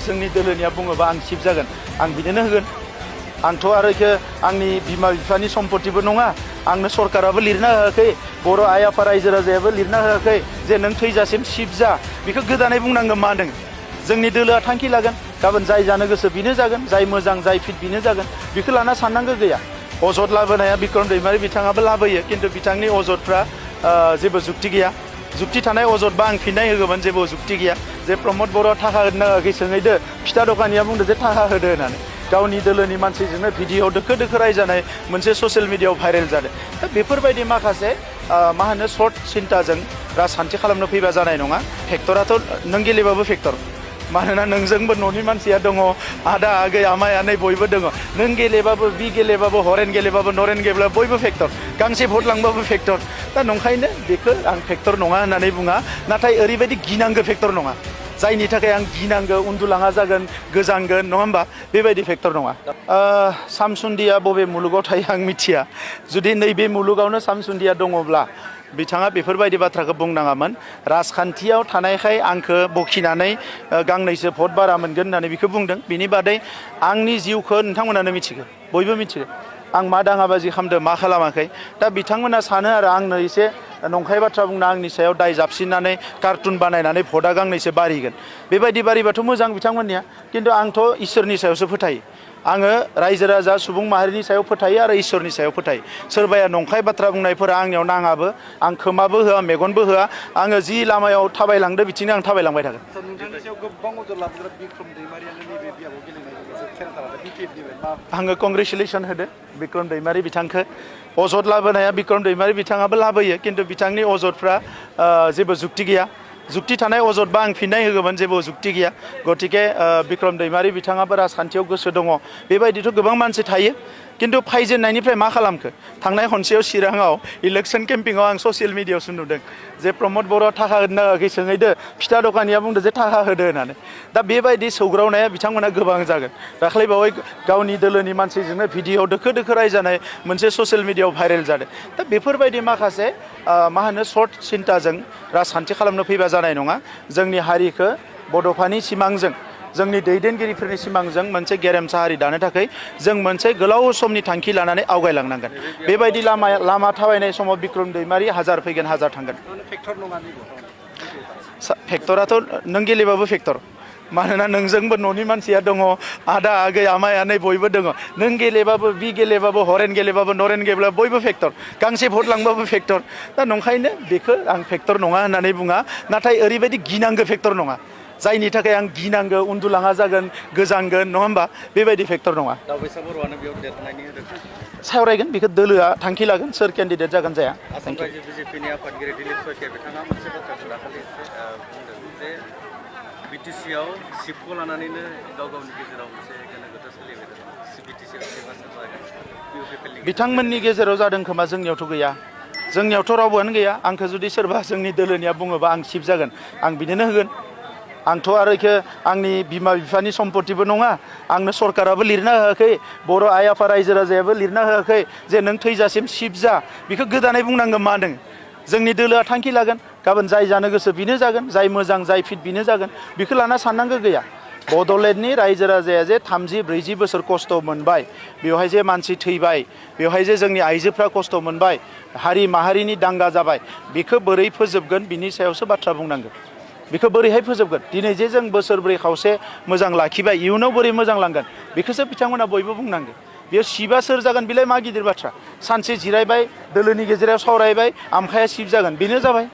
जोंनि दोलोनिया बुङोबा आं सिफ जागोन आं बिदिनो होगोन आंथ' आरो आंनि बिमा बिफानि सम्पतिबो नङा आंनो सरकाराबो लिरना होआखै बर' आइ आफा रायजो राजायाबो लिरना होआखै जे नों थैजासिम सिफ जा बेखौ गोदानै बुंनांगोन मा नों जोंनि दोलोआ थांखि लागोन गाबोन जाय जानो गोसो बेनो जागोन जाय मोजां जाय फिट बेनो जागोन बेखौ लाना साननांगौ गैया अजद लाबोनाया बिक्रम दैमारि बिथाङाबो लाबोयो खिन्थु बिथांनि अजदफ्रा जेबो जुक्ति गैया जुक्ति थानाय अजदबा आं फिननाय होगौमोन जेबो जुक्ति गैया जे प्रमद बर'आ थाखा होनो नाङाखै सोङैदो फिथा दखानिया बुंदो जे थाखा होदो होननानै गावनि दोलोनि मानसिजोंनो भिडिअ दोखो दोखो रायजानाय मोनसे ससियेल मिडियाआव भाइरेल जादों दा बेफोरबायदि माखासे मा होनो सर्ट सिन्ताजों राजखान्थि खालामनो फैबा जानाय नङा फेक्टराथ' नों गेलेबाबो फेक्टर मानोना नोंजोंबो न'नि मानसिया दङ आदा आगै आमाय आनै बयबो दङ नों गेलेबाबो बि गेलेबाबो हरेन गेलेबाबो नरेन गेलेबाबो बयबो फेक्टर गांसे भट लांबाबो फेक्टर दा नंखायनो बेखौ आं फेक्टर नङा होननानै बुङा नाथाय ओरैबायदि गिनांगौ फेक्टर नङा जायनि थाखाय आं गिनांगौ उन्दुलाङा जागोन गोजांगोन नङा होमबा बेबायदि फेक्टर नङा सामसुन्दिया बबे मुलुगाव थायो आं मिथिया जुदि नैबे मुलुगावनो सामसुन्दिया दङब्ला बिथाङा बेफोरबायदि बाथ्राखौ बुंनाङामोन राजखान्थियाव थानायखाय आंखौ बखिनानै गांनैसो भट बारा मोनगोन होननानै बेखौ बुंदों बिनि बादै आंनि जिउखौ नोंथांमोनानो मिथिगौ बयबो मिथिगौ आं मा दाङाबाजि खालामदों मा खालामाखै दा बिथांमोना सानो आरो आंनो एसे नंखाय बाथ्रा बुंना आंनि सायाव दाय जाबसिननानै कार्टुन बानायनानै भटआ गांनैसो बारिगोन बेबायदि बारिबाथ' मोजां बिथांमोननिया खिन्थु आंथ' इसोरनि सायावसो फोथायो आङो रायजो राजा सुबुं माहारिनि सायाव फोथायो आरो इसोरनि सायाव फोथायो सोरबाया नंखाय बाथ्रा बुंनायफोरा आंनियाव नाङाबो आं खोमाबो होआ मेगनबो होआ आङो जि लामायाव थाबायलांदो बिथिंनो आं थाबायलांबाय थागोन नोंथांनि सायाव गोबां अजद लाबोग्रा बिक्रम दैमारियानो नैबे बियाबाव गेलेनाय आङो कंग्रेचुलेसन होदो बिक्रम दैमारि बिथांखौ अजद लाबोनाया बिक्रम दैमारि बिथाङाबो लाबोयो खिन्थु बिथांनि अजदफ्रा जेबो जुक्ति गैया जुक्ति थानाय अजदबा आं फिननाय होगौमोन जेबो जुक्ति गैया गतिके बिक्रम दैमारि बिथाङाबो राजखान्थियाव गोसो दङ बेबायदिथ' गोबां मानसि थायो खिन्थु फायजेननायनिफ्राय मा खालामखो थांनाय खनसेयाव चिराङाव इलेक्सन केम्पिंआव आं ससियेल मिडियाआवसो नुदों जे प्रमद बर'आ थाखा होनो नाङाखै सोङैदो फिथा दखानिया बुंदो जे थाखा होदो होननानै दा बेबायदि सौग्रावनाया बिथांमोना गोबां जागोन दाख्लैबावै गावनि दोलोनि मानसिजोंनो भिडिअ दोखो दोखो रायजानाय मोनसे ससियेल मिडियाआव भाइरेल जादों दा बेफोरबायदि माखासे मा होनो सर्ट सिन्ताजों राजखान्थि खालामनो फैबा जानाय नङा जोंनि हारिखौ बड'फानि सिमांजों जोंनि दैदेनगिरिफोरनि सिमांजों मोनसे गेरेमसा हारि दानो थाखाय जों मोनसे गोलाव समनि थांखि लानानै आवगायलांनांगोन बेबायदि लामा थाबायनाय समाव बिक्रम दैमारि हाजार फैगोन हाजार थांगोन फेक्टराथ' नों गेलेबाबो फेक्टर मानोना नोंजोंबो न'नि मानसिया दङ आदा आगै आमाय आनै बयबो दङ नों गेलेबाबो बि गेलेबाबो हरेन गेलेबाबो नरेन गेलेबाबो बयबो फेक्टर गांसे भट लांबाबो फेक्टर दा नंखायनो बेखौ आं फेक्टर नङा होननानै बुङा नाथाय ओरैबायदि गिनांगौ फेक्टर नङा जायनि थाखाय आं गिनांगौ उन्दुलाङा जागोन गोजांगोन नङा होमबा बेबायदि फेक्टर नङा सावरायगोन बेखौ दोलोआ थांखि लागोन सोर केन्डिडेट जागोन जाया आसाम रायजो बिजेपिनि आफादगिरि दिलीप शइकिया बिथाङा मोनसे बाथ्राखौ दाखालि बुंदों जे बिटिसिआव सिफखौ लानानैनो गाव गावनि गेजेराव मोनसे गोनो गोथो सोलिबाय दं बिथांमोननि गेजेराव जादों खोमा जोंनियावथ' गैया जोंनियावथ' रावबोआनो गैया आंखौ जुदि सोरबा जोंनि दोलोनिया बुङोबा आं सिफ जागोन आं बिदिनो होगोन आंथ' आरो आंनि बिमा बिफानि सम्पतिबो नङा आंनो सरकाराबो लिरना होआखै बर' आइ आफा रायजो राजायाबो लिरना होआखै जे नों थैजासिम सिफ जा बेखौ गोदानै बुंनांगोन मा नों जोंनि दोलोआ थांखि लागोन गाबोन जाय जानो गोसो बेनो जागोन जाय मोजां जाय फिट बेनो जागोन बेखौ लाना साननांगौ गैया बड'लेण्डनि रायजो राजाया जे 30-40 बोसोर खस्थ' मोनबाय बेवहाय जे मानसि थैबाय बेवहाय जे जोंनि आइजोफ्रा खस्थ' मोनबाय हारि माहारिनि दांगा जाबाय बेखौ बोरै फोजोबगोन बिनि सायावसो बाथ्रा बुंनांगोन बेखौ बोरैहाय फोजोबगोन दिनै जे जों बोसोरब्रै खावसे मोजां लाखिबाय इयुनाव बोरै मोजां लांगोन बेखौसो बिथांमोना बयबो बुंनांगोन बेयाव सिबा सोर जागोन बेलाय मा गिदिर बाथ्रा सानसे जिरायबाय दोलोनि गेजेराव सावरायबाय आमखाया सिफ जागोन बेनो जाबाय